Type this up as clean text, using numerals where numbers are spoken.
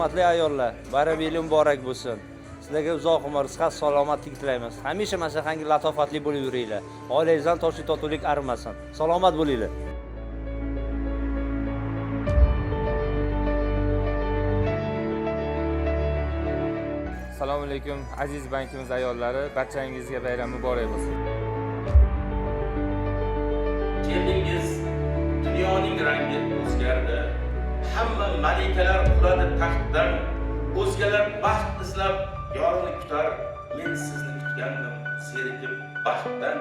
hurmatli ayollar, bayramingiz muborak bo'lsin. Sizlarga uzoq umr, sihat, salomatlik tilaymiz. Hamisha mana shunaqangi latofatli bo'lib yuringlar. Oilangizdan toshli totuvlik arimasin. Salomat bo'linglar. Assalomu alaykum aziz bankimiz ayollari, barchangizga bayram muborak bo'lsin. Keldingiz, dunyoning rangi o'zgardi. Hamma malikalar quladi taxtdan, o'zgalar baxt izlab yorini kutar. Men sizni kutgandim, zerikib baxtdan.